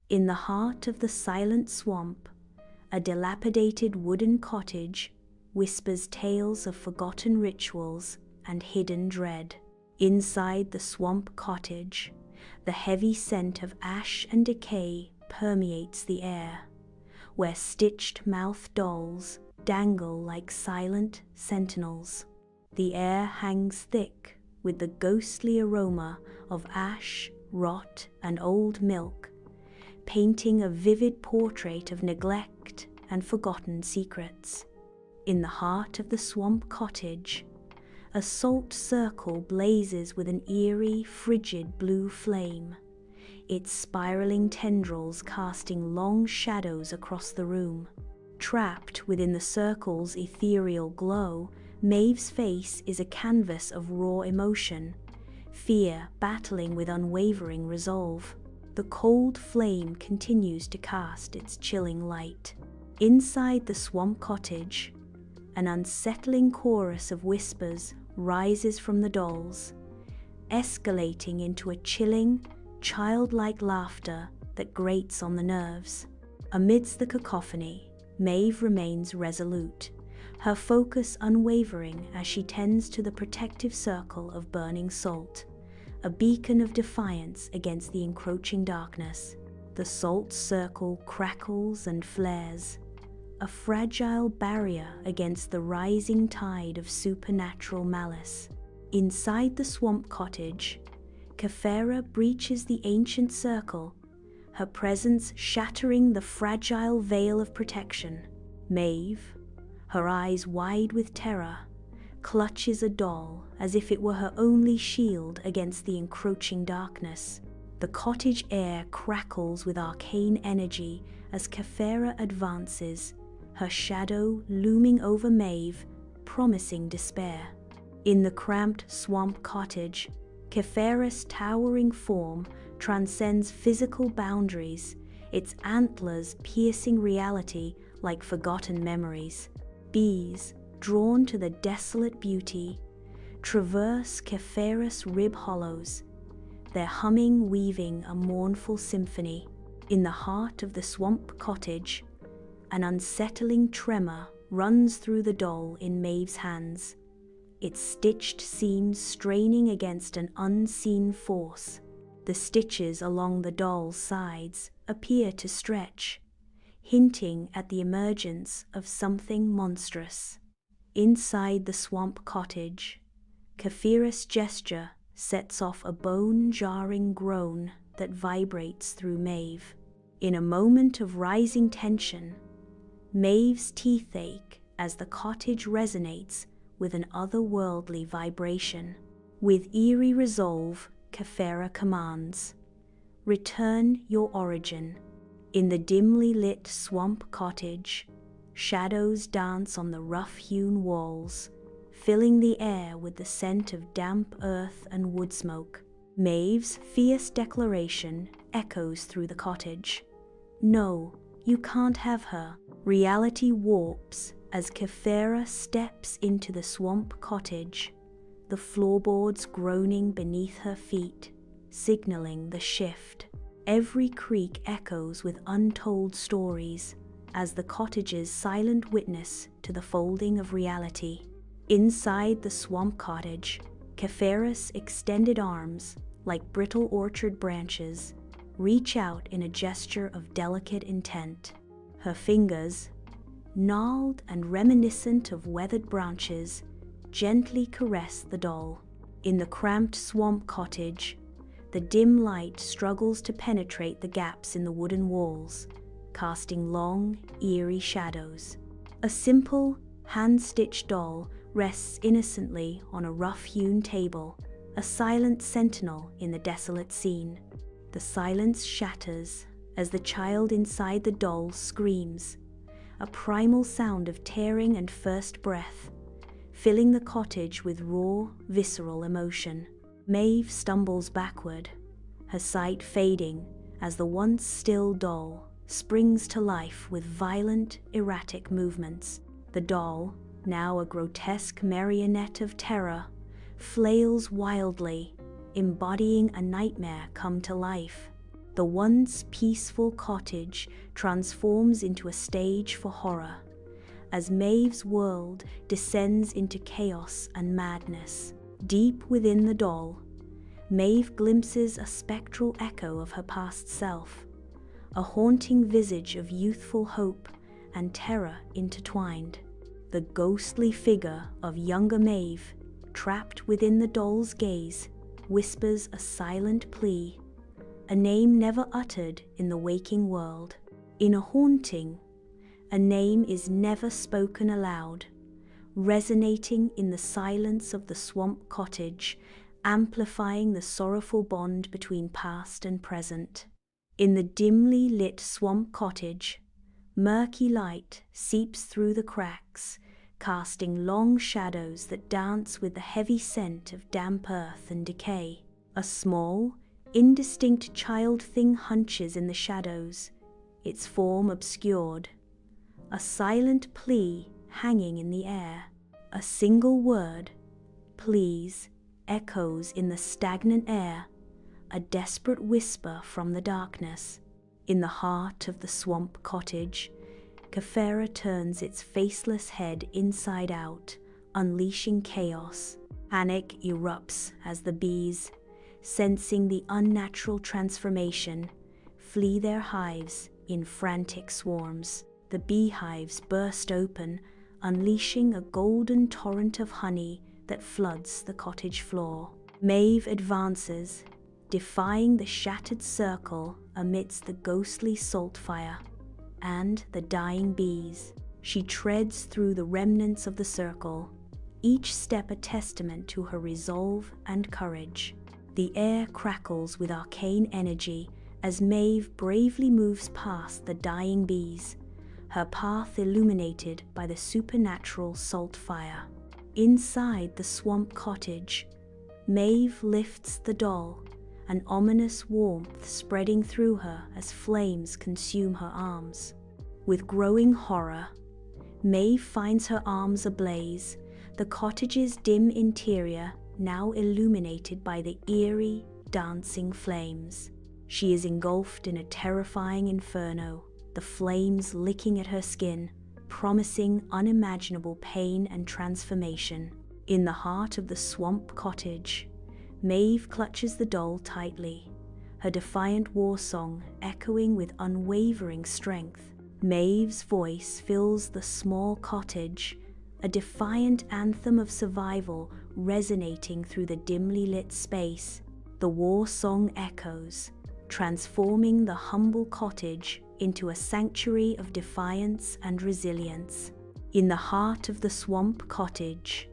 In the heart of the silent swamp, a dilapidated wooden cottage whispers tales of forgotten rituals and hidden dread. Inside the swamp cottage, the heavy scent of ash and decay permeates the air, where stitched-mouthed dolls dangle like silent sentinels. The air hangs thick with the ghostly aroma of ash, rot, and old milk, painting a vivid portrait of neglect and forgotten secrets. In the heart of the swamp cottage, a salt circle blazes with an eerie, frigid blue flame, its spiraling tendrils casting long shadows across the room. Trapped within the circle's ethereal glow, Maeve's face is a canvas of raw emotion, fear battling with unwavering resolve. The cold flame continues to cast its chilling light. Inside the swamp cottage, an unsettling chorus of whispers rises from the dolls, escalating into a chilling, childlike laughter that grates on the nerves. Amidst the cacophony, Maeve remains resolute, her focus unwavering as she tends to the protective circle of burning salt, a beacon of defiance against the encroaching darkness. The salt circle crackles and flares, a fragile barrier against the rising tide of supernatural malice. Inside the swamp cottage, Kephera breaches the ancient circle, her presence shattering the fragile veil of protection. Maeve, her eyes wide with terror, clutches a doll as if it were her only shield against the encroaching darkness. The cottage air crackles with arcane energy as Kephera advances, her shadow looming over Maeve, promising despair. In the cramped swamp cottage, Kephera's towering form transcends physical boundaries, its antlers piercing reality like forgotten memories. Bees, drawn to the desolate beauty, traverse Kephera's rib hollows, their humming weaving a mournful symphony. In the heart of the swamp cottage, an unsettling tremor runs through the doll in Maeve's hands, its stitched seams straining against an unseen force. The stitches along the doll's sides appear to stretch, hinting at the emergence of something monstrous. Inside the swamp cottage, Kephera's gesture sets off a bone-jarring groan that vibrates through Maeve. In a moment of rising tension, Maeve's teeth ache as the cottage resonates with an otherworldly vibration. With eerie resolve, Kephera commands, "Return your origin." In the dimly lit swamp cottage, shadows dance on the rough-hewn walls, filling the air with the scent of damp earth and wood smoke. Maeve's fierce declaration echoes through the cottage. "No, you can't have her." Reality warps as Kephera steps into the swamp cottage, the floorboards groaning beneath her feet, signaling the shift. Every creak echoes with untold stories as the cottage's silent witness to the folding of reality. Inside the swamp cottage, Kephera's extended arms, like brittle orchard branches, reach out in a gesture of delicate intent. Her fingers, gnarled and reminiscent of weathered branches, gently caress the doll. In the cramped swamp cottage, the dim light struggles to penetrate the gaps in the wooden walls, casting long, eerie shadows. A simple, hand-stitched doll rests innocently on a rough-hewn table, a silent sentinel in the desolate scene. The silence shatters as the child inside the doll screams, a primal sound of tearing and first breath, filling the cottage with raw, visceral emotion. Maeve stumbles backward, her sight fading as the once still doll springs to life with violent, erratic movements. The doll, now a grotesque marionette of terror, flails wildly, embodying a nightmare come to life. The once peaceful cottage transforms into a stage for horror, as Maeve's world descends into chaos and madness. Deep within the doll, Maeve glimpses a spectral echo of her past self, a haunting visage of youthful hope and terror intertwined. The ghostly figure of younger Maeve, trapped within the doll's gaze, whispers a silent plea, a name never uttered in the waking world. In a haunting, a name is never spoken aloud, resonating in the silence of the swamp cottage, amplifying the sorrowful bond between past and present. In the dimly lit swamp cottage, murky light seeps through the cracks, casting long shadows that dance with the heavy scent of damp earth and decay. A small, indistinct child thing hunches in the shadows, its form obscured, a silent plea hanging in the air. A single word, "Please," echoes in the stagnant air, a desperate whisper from the darkness. In the heart of the swamp cottage, Kephera turns its faceless head inside out, unleashing chaos. Panic erupts as the bees, sensing the unnatural transformation, flee their hives in frantic swarms. The beehives burst open, unleashing a golden torrent of honey that floods the cottage floor. Maeve advances, defying the shattered circle amidst the ghostly saltfire and the dying bees. She treads through the remnants of the circle, each step a testament to her resolve and courage. The air crackles with arcane energy as Maeve bravely moves past the dying bees, her path illuminated by the supernatural saltfire. Inside the swamp cottage, Maeve lifts the doll, an ominous warmth spreading through her as flames consume her arms. With growing horror, Maeve finds her arms ablaze, the cottage's dim interior now illuminated by the eerie, dancing flames. She is engulfed in a terrifying inferno, the flames licking at her skin, promising unimaginable pain and transformation. In the heart of the swamp cottage, Maeve clutches the doll tightly, her defiant war song echoing with unwavering strength. Maeve's voice fills the small cottage, a defiant anthem of survival resonating through the dimly lit space. The war song echoes, transforming the humble cottage into a sanctuary of defiance and resilience. In the heart of the swamp cottage,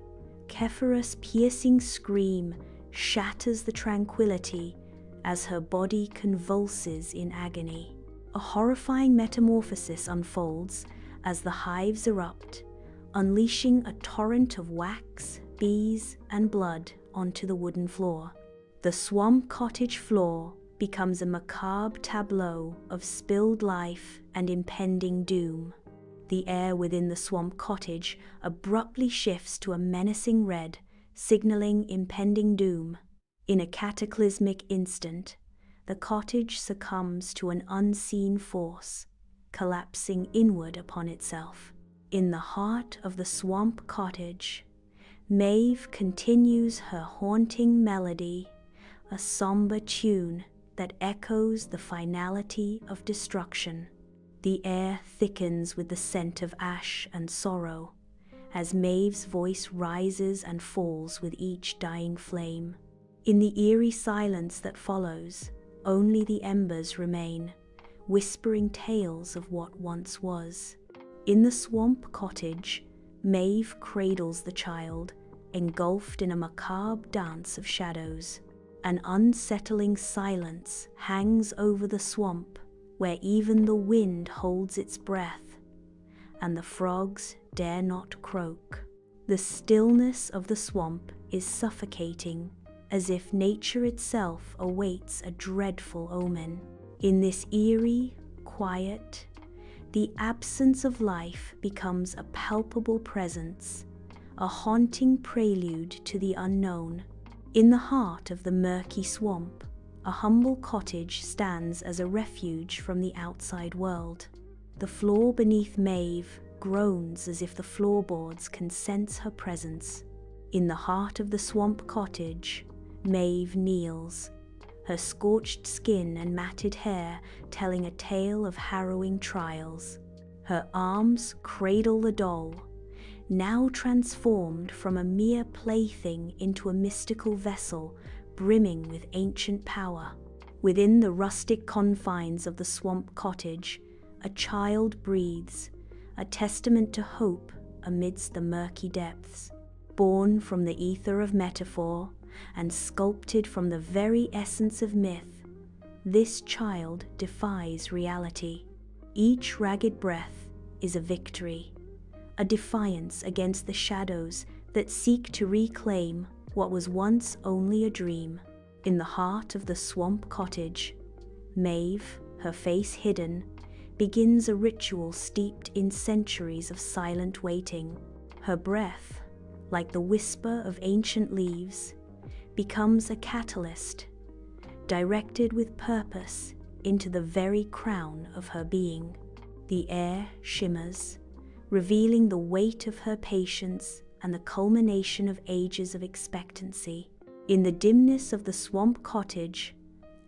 Kephera's piercing scream shatters the tranquility as her body convulses in agony. A horrifying metamorphosis unfolds as the hives erupt, unleashing a torrent of wax, bees, and blood onto the wooden floor. The swamp cottage floor becomes a macabre tableau of spilled life and impending doom. The air within the swamp cottage abruptly shifts to a menacing red, signaling impending doom. In a cataclysmic instant, the cottage succumbs to an unseen force, collapsing inward upon itself. In the heart of the swamp cottage, Maeve continues her haunting melody, a somber tune that echoes the finality of destruction. The air thickens with the scent of ash and sorrow, as Maeve's voice rises and falls with each dying flame. In the eerie silence that follows, only the embers remain, whispering tales of what once was. In the swamp cottage, Maeve cradles the child, engulfed in a macabre dance of shadows. An unsettling silence hangs over the swamp, where even the wind holds its breath, and the frogs dare not croak. The stillness of the swamp is suffocating, as if nature itself awaits a dreadful omen. In this eerie, quiet, the absence of life becomes a palpable presence, a haunting prelude to the unknown. In the heart of the murky swamp, a humble cottage stands as a refuge from the outside world. The floor beneath Maeve groans as if the floorboards can sense her presence. In the heart of the swamp cottage, Maeve kneels, her scorched skin and matted hair telling a tale of harrowing trials. Her arms cradle the doll, now transformed from a mere plaything into a mystical vessel brimming with ancient power. Within the rustic confines of the swamp cottage, a child breathes, a testament to hope amidst the murky depths. Born from the ether of metaphor and sculpted from the very essence of myth, this child defies reality. Each ragged breath is a victory, a defiance against the shadows that seek to reclaim what was once only a dream. In the heart of the swamp cottage, Maeve, her face hidden, begins a ritual steeped in centuries of silent waiting. Her breath, like the whisper of ancient leaves, becomes a catalyst, directed with purpose into the very crown of her being. The air shimmers, revealing the weight of her patience and the culmination of ages of expectancy. In the dimness of the swamp cottage,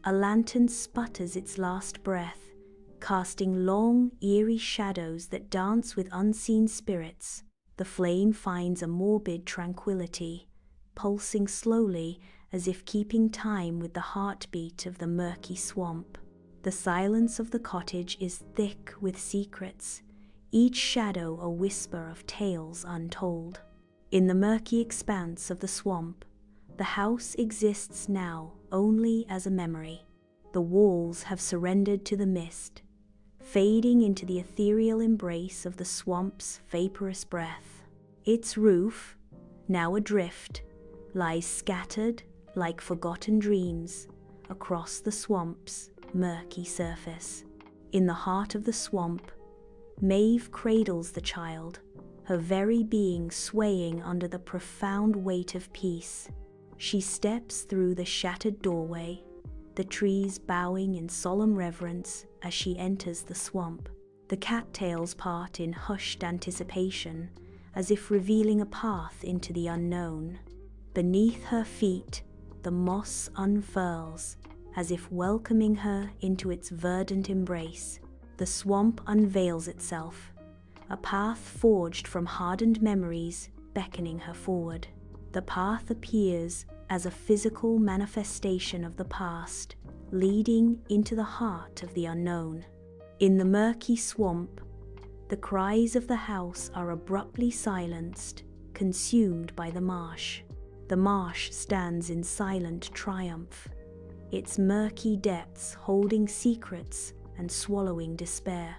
a lantern sputters its last breath, casting long, eerie shadows that dance with unseen spirits. The flame finds a morbid tranquility, pulsing slowly as if keeping time with the heartbeat of the murky swamp. The silence of the cottage is thick with secrets, each shadow a whisper of tales untold. In the murky expanse of the swamp, the house exists now only as a memory. The walls have surrendered to the mist, fading into the ethereal embrace of the swamp's vaporous breath. Its roof, now adrift, lies scattered like forgotten dreams across the swamp's murky surface. In the heart of the swamp, Maeve cradles the child, her very being swaying under the profound weight of peace. She steps through the shattered doorway, the trees bowing in solemn reverence as she enters the swamp. The cattails part in hushed anticipation, as if revealing a path into the unknown. Beneath her feet, the moss unfurls, as if welcoming her into its verdant embrace. The swamp unveils itself, a path forged from hardened memories beckoning her forward. The path appears as a physical manifestation of the past, leading into the heart of the unknown. In the murky swamp, the cries of the house are abruptly silenced, consumed by the marsh. The marsh stands in silent triumph, its murky depths holding secrets and swallowing despair.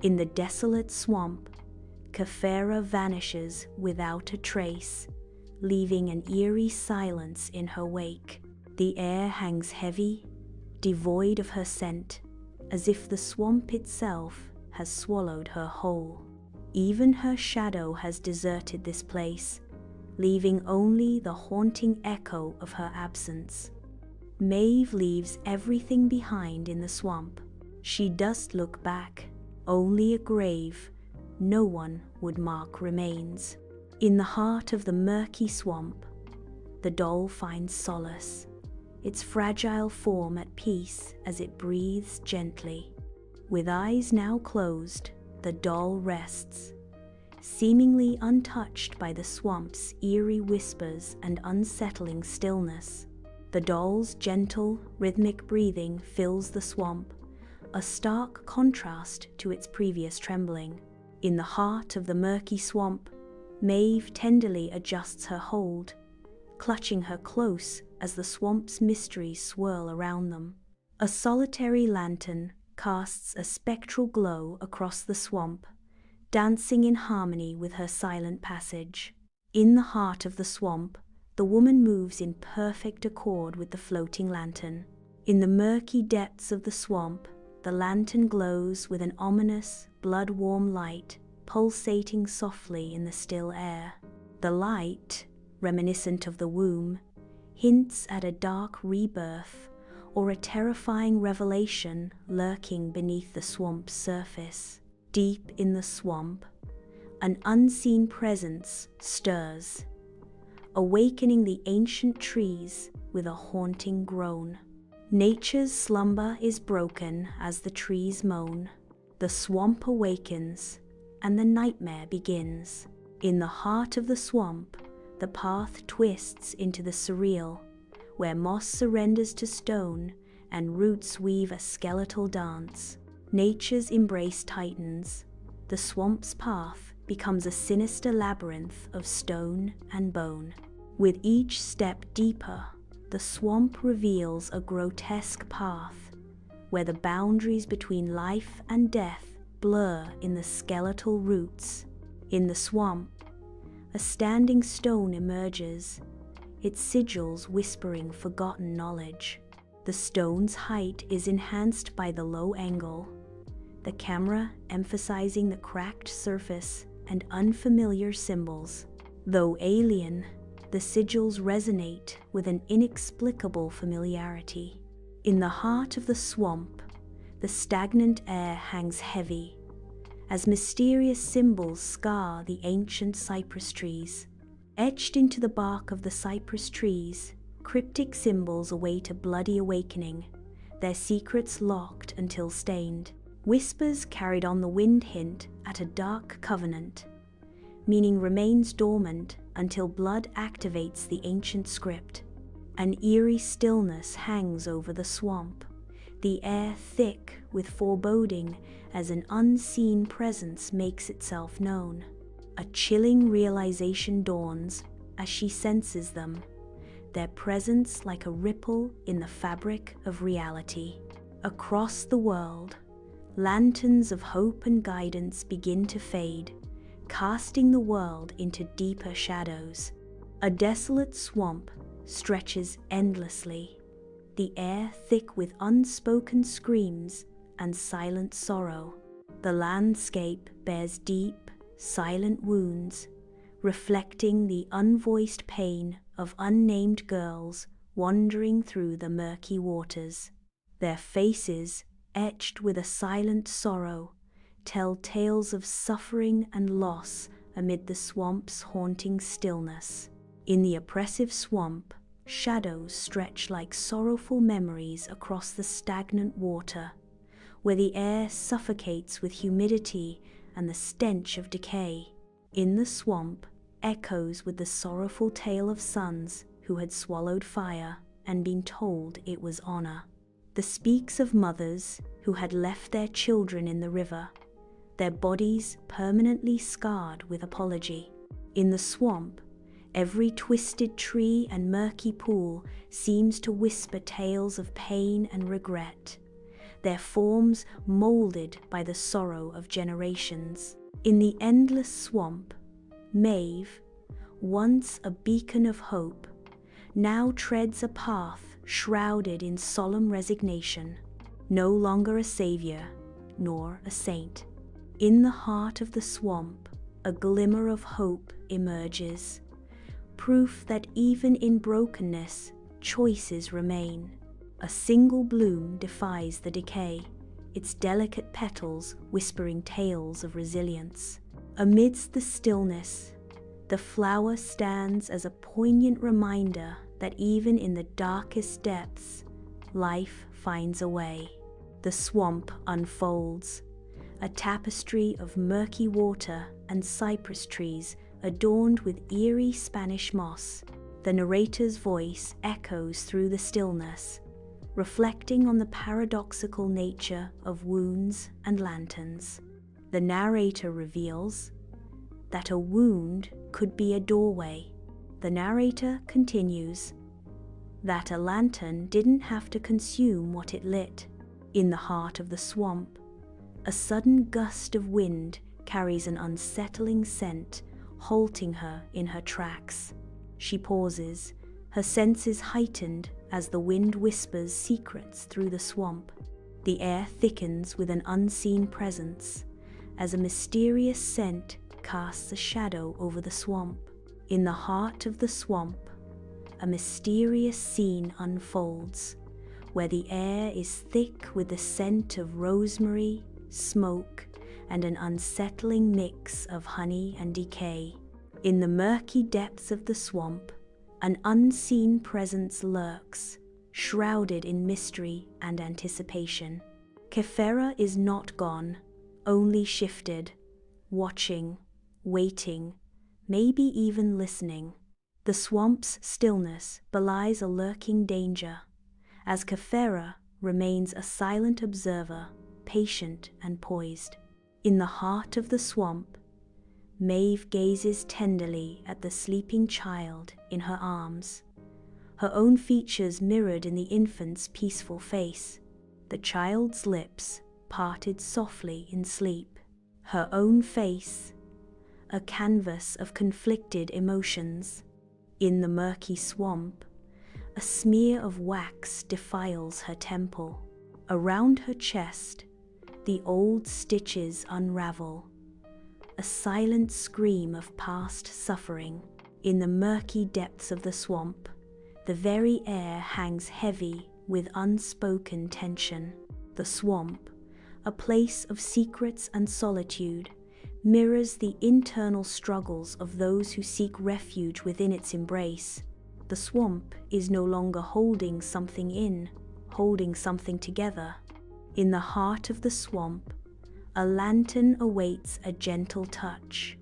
In the desolate swamp, Kephera vanishes without a trace, leaving an eerie silence in her wake. The air hangs heavy, devoid of her scent, as if the swamp itself has swallowed her whole. Even her shadow has deserted this place, leaving only the haunting echo of her absence. Maeve leaves everything behind in the swamp. She does look back, only a grave. No one would mark remains. In the heart of the murky swamp, the doll finds solace, its fragile form at peace as it breathes gently. With eyes now closed, the doll rests, seemingly untouched by the swamp's eerie whispers and unsettling stillness. The doll's gentle, rhythmic breathing fills the swamp, a stark contrast to its previous trembling. In the heart of the murky swamp, Maeve tenderly adjusts her hold, clutching her close as the swamp's mysteries swirl around them. A solitary lantern casts a spectral glow across the swamp, dancing in harmony with her silent passage. In the heart of the swamp, the woman moves in perfect accord with the floating lantern. In the murky depths of the swamp, the lantern glows with an ominous, blood-warm light, pulsating softly in the still air. The light, reminiscent of the womb, hints at a dark rebirth or a terrifying revelation lurking beneath the swamp's surface. Deep in the swamp, an unseen presence stirs, awakening the ancient trees with a haunting groan. Nature's slumber is broken as the trees moan. The swamp awakens, and the nightmare begins. In the heart of the swamp, the path twists into the surreal, where moss surrenders to stone and roots weave a skeletal dance. Nature's embrace tightens. The swamp's path becomes a sinister labyrinth of stone and bone. With each step deeper, the swamp reveals a grotesque path, where the boundaries between life and death blur in the skeletal roots. In the swamp, a standing stone emerges, its sigils whispering forgotten knowledge. The stone's height is enhanced by the low angle, the camera emphasizing the cracked surface and unfamiliar symbols. Though alien, the sigils resonate with an inexplicable familiarity. In the heart of the swamp, the stagnant air hangs heavy, as mysterious symbols scar the ancient cypress trees. Etched into the bark of the cypress trees, cryptic symbols await a bloody awakening, their secrets locked until stained. Whispers carried on the wind hint at a dark covenant, meaning remains dormant until blood activates the ancient script. An eerie stillness hangs over the swamp, the air thick with foreboding as an unseen presence makes itself known. A chilling realization dawns as she senses them, their presence like a ripple in the fabric of reality. Across the world, lanterns of hope and guidance begin to fade, casting the world into deeper shadows. A desolate swamp stretches endlessly, the air thick with unspoken screams and silent sorrow. The landscape bears deep, silent wounds, reflecting the unvoiced pain of unnamed girls wandering through the murky waters. Their faces, etched with a silent sorrow, tell tales of suffering and loss amid the swamp's haunting stillness. In the oppressive swamp, shadows stretch like sorrowful memories across the stagnant water, where the air suffocates with humidity and the stench of decay. In the swamp, echoes with the sorrowful tale of sons who had swallowed fire and been told it was honor. The speaks of mothers who had left their children in the river, their bodies permanently scarred with apology. In the swamp, every twisted tree and murky pool seems to whisper tales of pain and regret, their forms molded by the sorrow of generations. In the endless swamp, Maeve, once a beacon of hope, now treads a path shrouded in solemn resignation, no longer a savior nor a saint. In the heart of the swamp, a glimmer of hope emerges, proof that even in brokenness, choices remain. A single bloom defies the decay, its delicate petals whispering tales of resilience. Amidst the stillness, the flower stands as a poignant reminder that even in the darkest depths, life finds a way. The swamp unfolds, a tapestry of murky water and cypress trees adorned with eerie Spanish moss. The narrator's voice echoes through the stillness, reflecting on the paradoxical nature of wounds and lanterns. The narrator reveals that a wound could be a doorway. The narrator continues that a lantern didn't have to consume what it lit. In the heart of the swamp, a sudden gust of wind carries an unsettling scent, halting her in her tracks. She pauses, her senses heightened as the wind whispers secrets through the swamp. The air thickens with an unseen presence, as a mysterious scent casts a shadow over the swamp. In the heart of the swamp, a mysterious scene unfolds, where the air is thick with the scent of rosemary, smoke, and an unsettling mix of honey and decay. In the murky depths of the swamp, an unseen presence lurks, shrouded in mystery and anticipation. Kephera is not gone, only shifted, watching, waiting, maybe even listening. The swamp's stillness belies a lurking danger, as Kephera remains a silent observer, patient and poised. In the heart of the swamp, Maeve gazes tenderly at the sleeping child in her arms, her own features mirrored in the infant's peaceful face, the child's lips parted softly in sleep, her own face a canvas of conflicted emotions. In the murky swamp, a smear of wax defiles her temple. Around her chest, the old stitches unravel, a silent scream of past suffering. In the murky depths of the swamp, the very air hangs heavy with unspoken tension. The swamp, a place of secrets and solitude, mirrors the internal struggles of those who seek refuge within its embrace. The swamp is no longer holding something in, holding something together. In the heart of the swamp, a lantern awaits a gentle touch,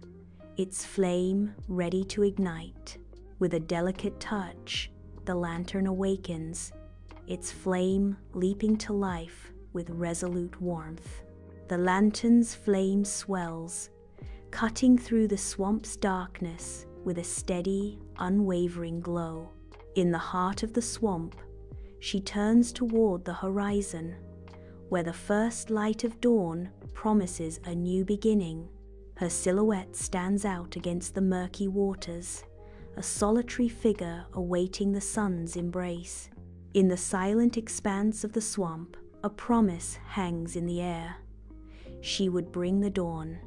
its flame ready to ignite. With a delicate touch, the lantern awakens, its flame leaping to life with resolute warmth. The lantern's flame swells, cutting through the swamp's darkness with a steady, unwavering glow. In the heart of the swamp, she turns toward the horizon, where the first light of dawn promises a new beginning. Her silhouette stands out against the murky waters, a solitary figure awaiting the sun's embrace. In the silent expanse of the swamp, a promise hangs in the air. She would bring the dawn.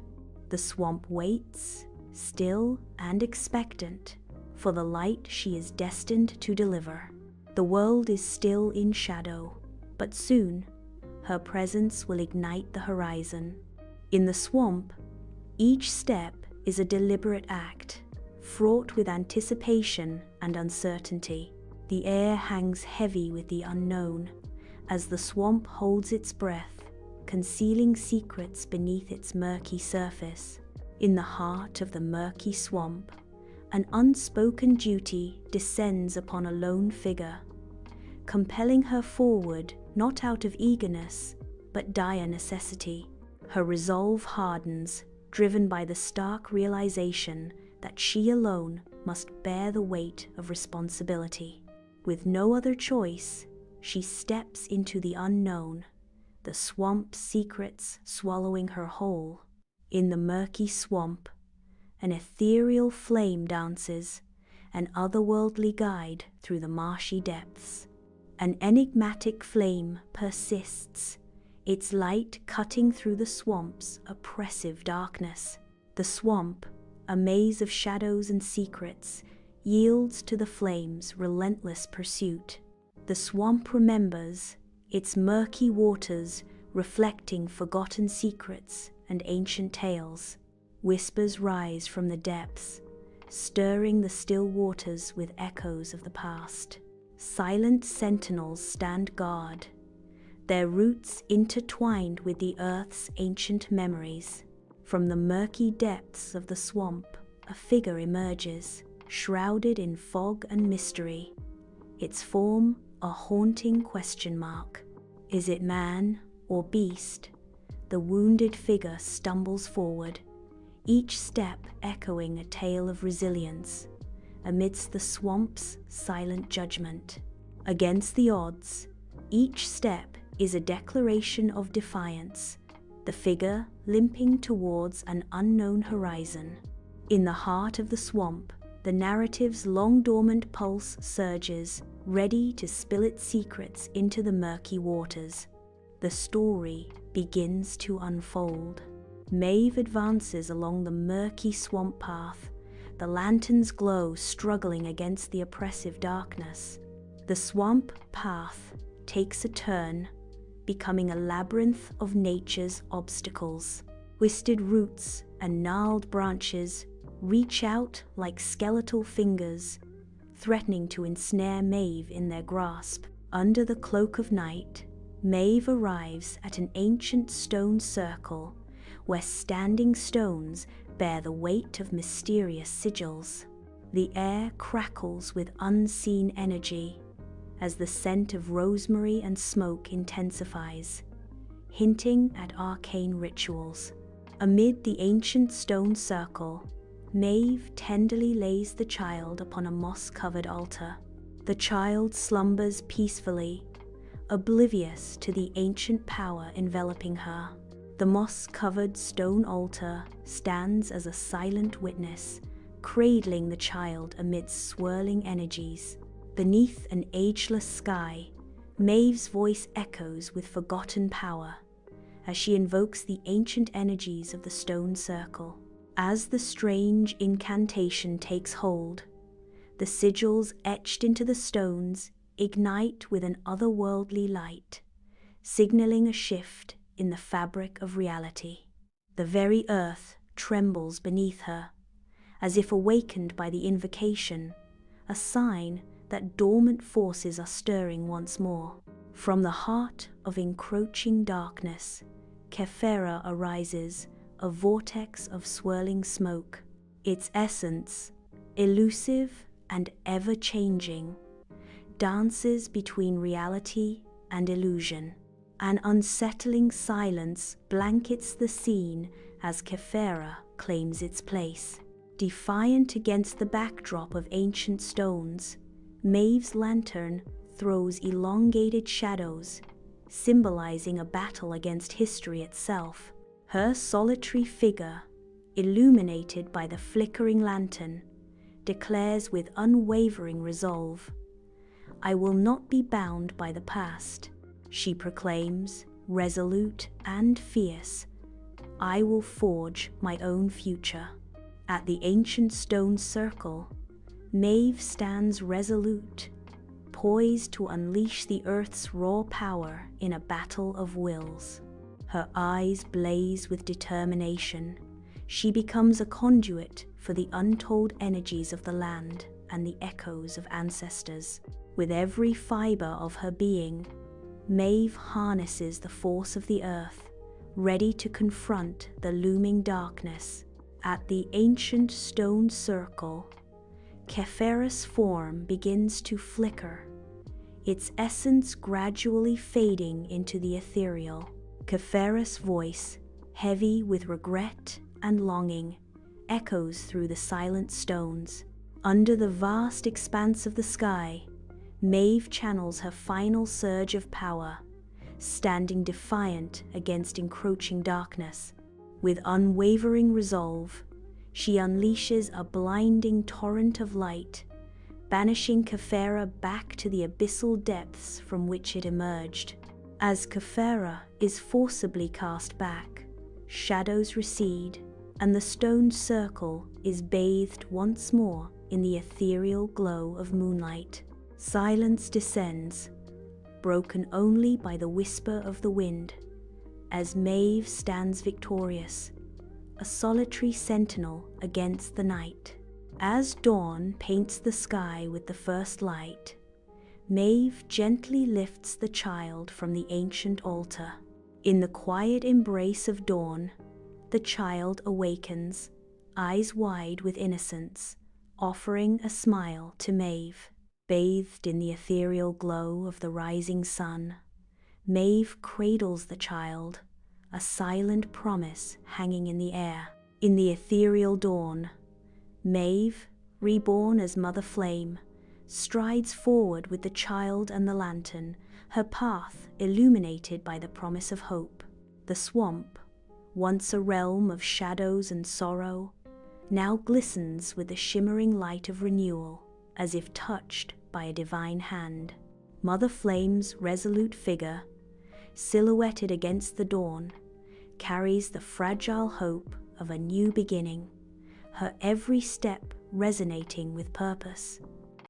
The swamp waits, still and expectant, for the light she is destined to deliver. The world is still in shadow, but soon her presence will ignite the horizon. In the swamp, each step is a deliberate act, fraught with anticipation and uncertainty. The air hangs heavy with the unknown, as the swamp holds its breath, concealing secrets beneath its murky surface. In the heart of the murky swamp, an unspoken duty descends upon a lone figure, compelling her forward not out of eagerness, but dire necessity. Her resolve hardens, driven by the stark realization that she alone must bear the weight of responsibility. With no other choice, she steps into the unknown, the swamp's secrets swallowing her whole. In the murky swamp, an ethereal flame dances, an otherworldly guide through the marshy depths. An enigmatic flame persists, its light cutting through the swamp's oppressive darkness. The swamp, a maze of shadows and secrets, yields to the flame's relentless pursuit. The swamp remembers, its murky waters reflecting forgotten secrets and ancient tales. Whispers rise from the depths, stirring the still waters with echoes of the past. Silent sentinels stand guard, their roots intertwined with the earth's ancient memories. From the murky depths of the swamp, a figure emerges, shrouded in fog and mystery, its form a haunting question mark. Is it man or beast? The wounded figure stumbles forward, each step echoing a tale of resilience amidst the swamp's silent judgment. Against the odds, each step is a declaration of defiance, the figure limping towards an unknown horizon. In the heart of the swamp, the narrative's long-dormant pulse surges, ready to spill its secrets into the murky waters. The story begins to unfold. Maeve advances along the murky swamp path, the lantern's glow struggling against the oppressive darkness. The swamp path, takes a turn, becoming a labyrinth of nature's obstacles. Twisted roots and gnarled branches reach out like skeletal fingers, threatening to ensnare Maeve in their grasp. Under the cloak of night, Maeve arrives at an ancient stone circle where standing stones bear the weight of mysterious sigils. The air crackles with unseen energy as the scent of rosemary and smoke intensifies, hinting at arcane rituals. Amid the ancient stone circle, Maeve tenderly lays the child upon a moss-covered altar. The child slumbers peacefully, oblivious to the ancient power enveloping her. The moss-covered stone altar stands as a silent witness, cradling the child amidst swirling energies. Beneath an ageless sky, Maeve's voice echoes with forgotten power as she invokes the ancient energies of the stone circle. As the strange incantation takes hold, the sigils etched into the stones ignite with an otherworldly light, signaling a shift in the fabric of reality. The very earth trembles beneath her, as if awakened by the invocation, a sign that dormant forces are stirring once more. From the heart of encroaching darkness, Kephera arises, a vortex of swirling smoke. Its essence, elusive and ever-changing, dances between reality and illusion. An unsettling silence blankets the scene as Kephera claims its place. Defiant against the backdrop of ancient stones, Maeve's lantern throws elongated shadows, symbolizing a battle against history itself. Her solitary figure, illuminated by the flickering lantern, declares with unwavering resolve, "I will not be bound by the past," she proclaims, resolute and fierce. "I will forge my own future." At the ancient stone circle, Maeve stands resolute, poised to unleash the earth's raw power in a battle of wills. Her eyes blaze with determination. She becomes a conduit for the untold energies of the land and the echoes of ancestors. With every fiber of her being, Maeve harnesses the force of the earth, ready to confront the looming darkness. At the ancient stone circle, Kephera's form begins to flicker, its essence gradually fading into the ethereal. Kephera's voice, heavy with regret and longing, echoes through the silent stones. Under the vast expanse of the sky, Maeve channels her final surge of power, standing defiant against encroaching darkness. With unwavering resolve, she unleashes a blinding torrent of light, banishing Kephera back to the abyssal depths from which it emerged. As Kephera is forcibly cast back, shadows recede, and the stone circle is bathed once more in the ethereal glow of moonlight. Silence descends, broken only by the whisper of the wind, as Maeve stands victorious, a solitary sentinel against the night. As dawn paints the sky with the first light, Maeve gently lifts the child from the ancient altar. In the quiet embrace of dawn, the child awakens, eyes wide with innocence, offering a smile to Maeve. Bathed in the ethereal glow of the rising sun, Maeve cradles the child, a silent promise hanging in the air. In the ethereal dawn, Maeve, reborn as Mother Flame, strides forward with the child and the lantern, her path illuminated by the promise of hope. The swamp, once a realm of shadows and sorrow, now glistens with the shimmering light of renewal, as if touched by a divine hand. Mother Flame's resolute figure, silhouetted against the dawn, carries the fragile hope of a new beginning, her every step resonating with purpose.